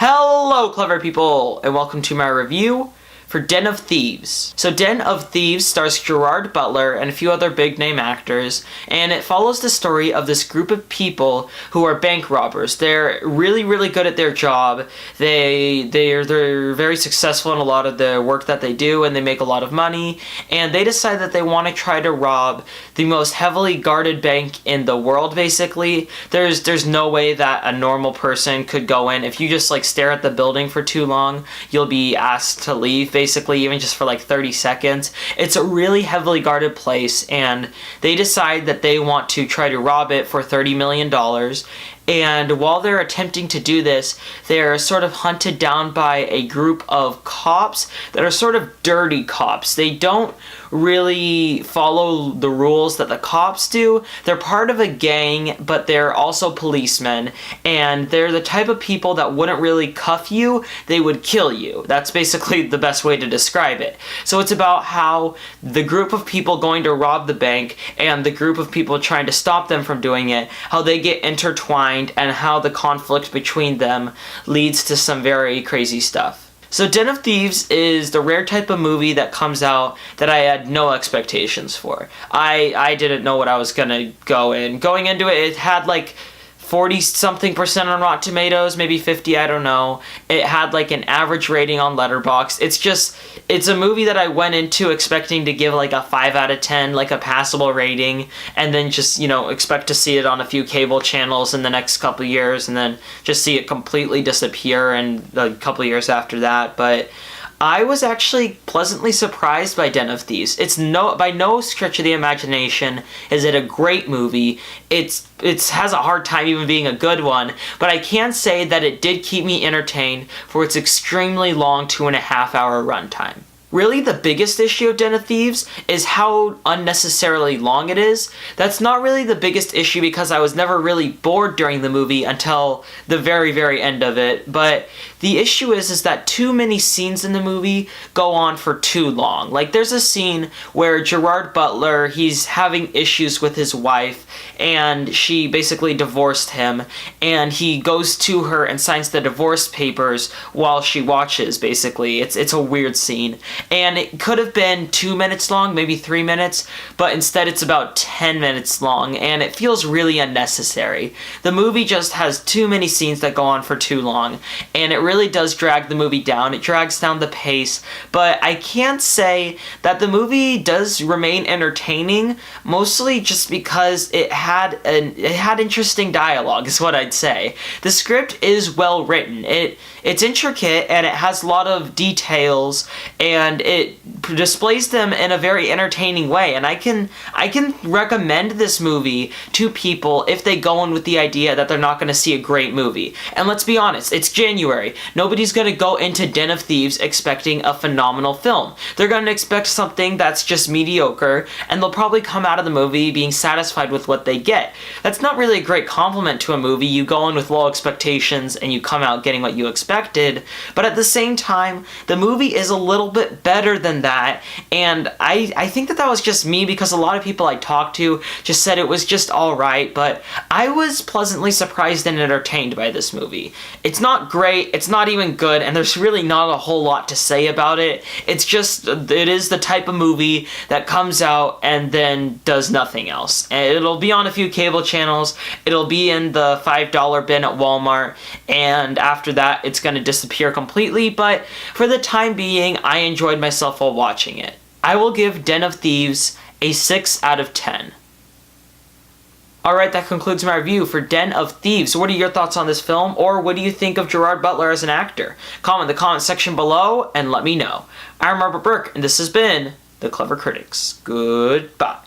Hello, clever people, and welcome to my review for Den of Thieves. So Den of Thieves stars Gerard Butler and a few other big-name actors, and it follows the story of this group of people who are bank robbers. They're really good at their job. They're very successful in a lot of the work that they do, and they make a lot of money, and they decide that they want to try to rob the most heavily guarded bank in the world, basically. There's no way that a normal person could go in. If you just stare at the building for too long, you'll be asked to leave, basically, even just for 30 seconds. It's a really heavily guarded place, and they decide that they want to try to rob it for $30 million. And while they're attempting to do this, they're sort of hunted down by a group of cops that are sort of dirty cops. They don't really follow the rules that the cops do. They're part of a gang, but they're also policemen, and they're the type of people that wouldn't really cuff you, they would kill you. That's basically the best way to describe it. So it's about how the group of people going to rob the bank and the group of people trying to stop them from doing it, how they get intertwined, and how the conflict between them leads to some very crazy stuff. So Den of Thieves is the rare type of movie that comes out that I had no expectations for. I didn't know what I was gonna go in. Going into it, it had 40-something% on Rotten Tomatoes, maybe 50, I don't know. It had an average rating on Letterboxd. It's a movie that I went into expecting to give a 5 out of 10, a passable rating, and then just, expect to see it on a few cable channels in the next couple of years, and then just see it completely disappear in a couple of years after that. But I was actually pleasantly surprised by Den of Thieves. It's by no stretch of the imagination is it a great movie. It has a hard time even being a good one, but I can say that it did keep me entertained for its extremely long 2.5-hour runtime. Really, the biggest issue of Den of Thieves is how unnecessarily long it is. That's not really the biggest issue because I was never really bored during the movie until the very end of it, but the issue is that too many scenes in the movie go on for too long. There's a scene where Gerard Butler, he's having issues with his wife, and she basically divorced him, and he goes to her and signs the divorce papers while she watches, basically. It's a weird scene. And it could have been 2 minutes long, maybe 3 minutes, but instead it's about 10 minutes long, and it feels really unnecessary. The movie just has too many scenes that go on for too long, and it really does drag the movie down. It drags down the pace, but I can't say that the movie does remain entertaining, mostly just because it had interesting dialogue, is what I'd say. The script is well written. It's intricate, and it has a lot of details, and it displays them in a very entertaining way. And I can recommend this movie to people if they go in with the idea that they're not going to see a great movie. And let's be honest, it's January. Nobody's going to go into Den of Thieves expecting a phenomenal film. They're going to expect something that's just mediocre, and they'll probably come out of the movie being satisfied with what they get. That's not really a great compliment to a movie. You go in with low expectations, and you come out getting what you expected. But at the same time, the movie is a little bit better than that, and I think that was just me, because a lot of people I talked to just said it was just alright, but I was pleasantly surprised and entertained by this movie. It's not great, it's not even good, and there's really not a whole lot to say about it. It is the type of movie that comes out and then does nothing else. And it'll be on a few cable channels, it'll be in the $5 bin at Walmart, and after that it's going to disappear completely, but for the time being, I enjoyed myself while watching it. I will give Den of Thieves a 6 out of 10. Alright, that concludes my review for Den of Thieves. What are your thoughts on this film, or what do you think of Gerard Butler as an actor? Comment in the comment section below and let me know. I'm Robert Burke, and this has been The Clever Critics. Goodbye.